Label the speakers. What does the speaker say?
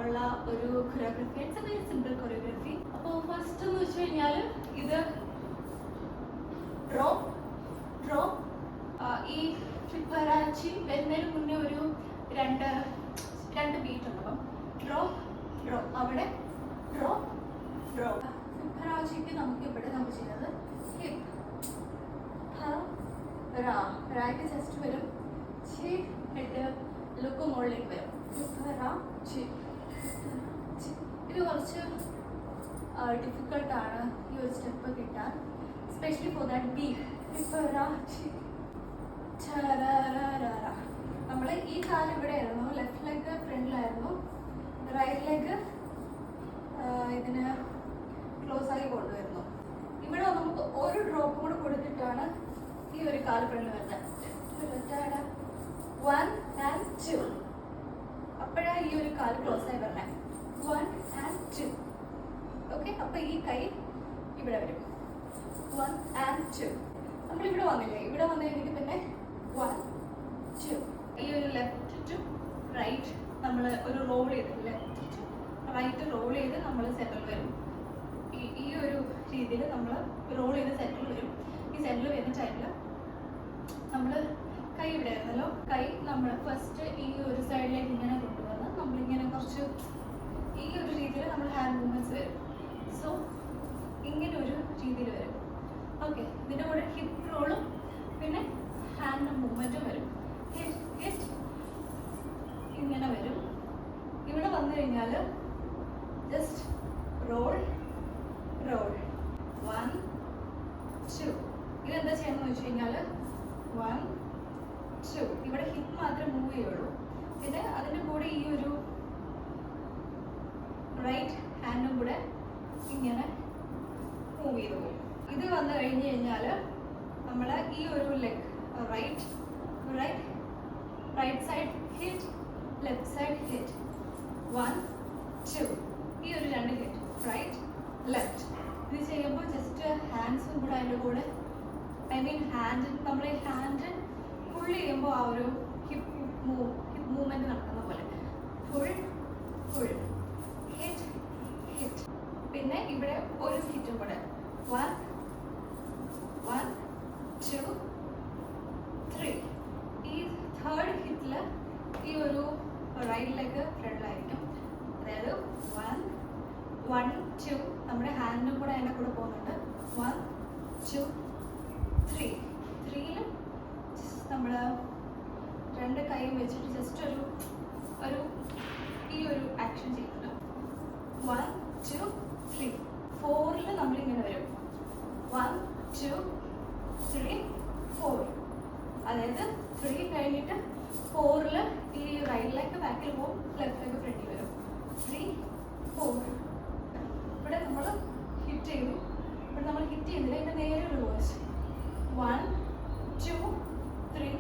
Speaker 1: ഉള്ള ഒരു choreography. It's A very simple choreography. അപ്പോൾ ഫസ്റ്റ് എന്ന് വെച്ച് കഴിഞ്ഞാൽ ഇത് ഡ്രോപ്പ് ഡ്രോപ്പ്. ഈ ഫിബൊനാച്ചി വരുന്നതിന് മുന്നേ ഒരു രണ്ട് ബീറ്റ് ഉണ്ട്. അപ്പം ഡ്രോപ്പ് ഡ്രോപ്പ്, അവിടെ ഡ്രോപ്പ് ഡ്രോപ്പ്. ഫിബൊനാച്ചിക്ക് നമുക്ക് ഇവിടെ നമ്മൾ ചെയ്യുന്നത് ഹിപ്പ് റായ്ക്ക് ചെസ്റ്റ് വരും, ചി ഹെഡ് ലുക്ക് മുകളിലേക്ക് വരും. ഇത് കുറച്ച് ഡിഫിക്കൽട്ടാണ് ഈ ഒരു സ്റ്റെപ്പ് കിട്ടാൻ, എസ്പെഷ്യലി ഫോർ ദാറ്റ് ബീറ്റ്. നമ്മൾ ഈ കാലം ഇവിടെ ആയിരുന്നു, ലെഫ്റ്റ് ലെഗ് ഫ്രണ്ടിലായിരുന്നു, റൈറ്റ് ലെഗ് ഇതിന് ക്ലോസ് ആയി കൊണ്ടുവരുന്നു. ഇവിടെ നമുക്ക് ഒരു ഡ്രോപ്പ് കൂടെ കൊടുത്തിട്ടാണ് ഈ ഒരു കാല് ഫ്രണ്ടിൽ വരുന്നത്. 1 and 2. അപ്പോഴാണ് ഈ ഒരു കാല് ക്ലോസ് ആയി വരണേ. 1 and 2. ഓക്കെ, അപ്പൊ ഈ കൈ ഇവിടെ വരും. 1 and 2. നമ്മളിവിടെ വന്നില്ലേ, ഇവിടെ വന്നു കഴിഞ്ഞിട്ട് പിന്നെ 1 2. ഈ ഒരു ലെഫ്റ്റ് ടു റൈറ്റ് നമ്മൾ ഒരു റോൾ ചെയ്ത് ലെഫ്റ്റ് ടു റൈറ്റ് റോൾ ചെയ്ത് നമ്മൾ സെറ്റിൽ വരും. ഈ ഒരു രീതിയിൽ നമ്മൾ റോൾ ചെയ്ത് സെറ്റിൽ വരും. ഈ സെറ്റിൽ വരുന്ന ടൈമിൽ നമ്മൾ കൈ ഇവിടെ ആയിരുന്നല്ലോ, കൈ നമ്മൾ ഫസ്റ്റ് ഈ ഒരു സൈഡിലേക്ക് ഇങ്ങനെ കൊണ്ടുവന്ന് നമ്മളിങ്ങനെ കുറച്ച് ഈ ഒരു രീതിയിൽ നമ്മൾ ഹാൻഡ് മൂവ്മെൻറ്റ്സ് വരും. സോ ഇങ്ങനെ ഒരു രീതിയിൽ വരും. ഓക്കെ, ഇതിൻ്റെ കൂടെ ഹിപ്പ് റോളും പിന്നെ ഹാൻഡ് മൂവ്മെൻറ്റും വരും. ഇങ്ങനെ വരും. ഇവിടെ വന്നു കഴിഞ്ഞാൽ ജസ്റ്റ് റോൾ റോൾ 1 2. ഇതെന്താ ചെയ്യണമെന്ന് വെച്ച് കഴിഞ്ഞാൽ 1 2. ഇവിടെ ഹിപ്പ് മാത്രമേ മൂവ് ചെയ്യുള്ളൂ. പിന്നെ അതിൻ്റെ കൂടെ ഈ ഒരു റൈറ്റ് ഹാൻഡും കൂടെ ഇങ്ങനെ മൂവ് ചെയ്ത് പോകും. ഇത് വന്നു കഴിഞ്ഞ് കഴിഞ്ഞാൽ നമ്മൾ ഈ ഒരു leg right side hit, left side hit, 1 2. ഈ ഒരു 2 ഹിറ്റ് റൈറ്റ് ലെഫ്റ്റ്. ഇത് ചെയ്യുമ്പോൾ ജസ്റ്റ് ഹാൻഡ്സും കൂടെ അതിൻ്റെ കൂടെ ഹാൻഡ് നമ്മൾ ഈ ഹാൻഡ് ഫുൾ ചെയ്യുമ്പോൾ ആ ഒരു ഹിപ്പ് മൂവ്മെൻറ്റ് നടക്കുന്ന പോലെ ഫുൾ ഹിറ്റ് ഹിറ്റ്. പിന്നെ ഇവിടെ ഒരു ഹിറ്റും കൂടെ 1 2 3. ഈ തേർഡ് ഹിറ്റിൽ ഈ ഒരു റൈറ്റ് ലെഗ് ഫ്രണ്ടിലായിരിക്കും. അതായത് 1 2 നമ്മുടെ ഹാൻഡിനും കൂടെ അതിൻ്റെ കൂടെ പോകുന്നുണ്ട്. 1 2 3. 3യിൽ നമ്മൾ രണ്ട് കൈയും വെച്ചിട്ട് ജസ്റ്റ് ഒരു ഈ ഒരു ആക്ഷൻ ചെയ്യുന്നുണ്ട്. 1 2 3. 4ൽ നമ്മളിങ്ങനെ വരും. 1 2 3 4. അതായത് 3 കഴിഞ്ഞിട്ട് 4ൽ ഈ റൈറ്റ് ലെഗ് ബാക്കിൽ പോകും, ലെഫ്റ്റ് ലെഗ് ഫ്രണ്ടിൽ വരും. 3 4. ഇവിടെ നമ്മൾ ഹിറ്റ് ചെയ്തു. ഇവിടെ നമ്മൾ ഹിറ്റ് ചെയ്യുന്നില്ല, ഇതിൻ്റെ നേരെ റിവേഴ്സ്. 1 2 3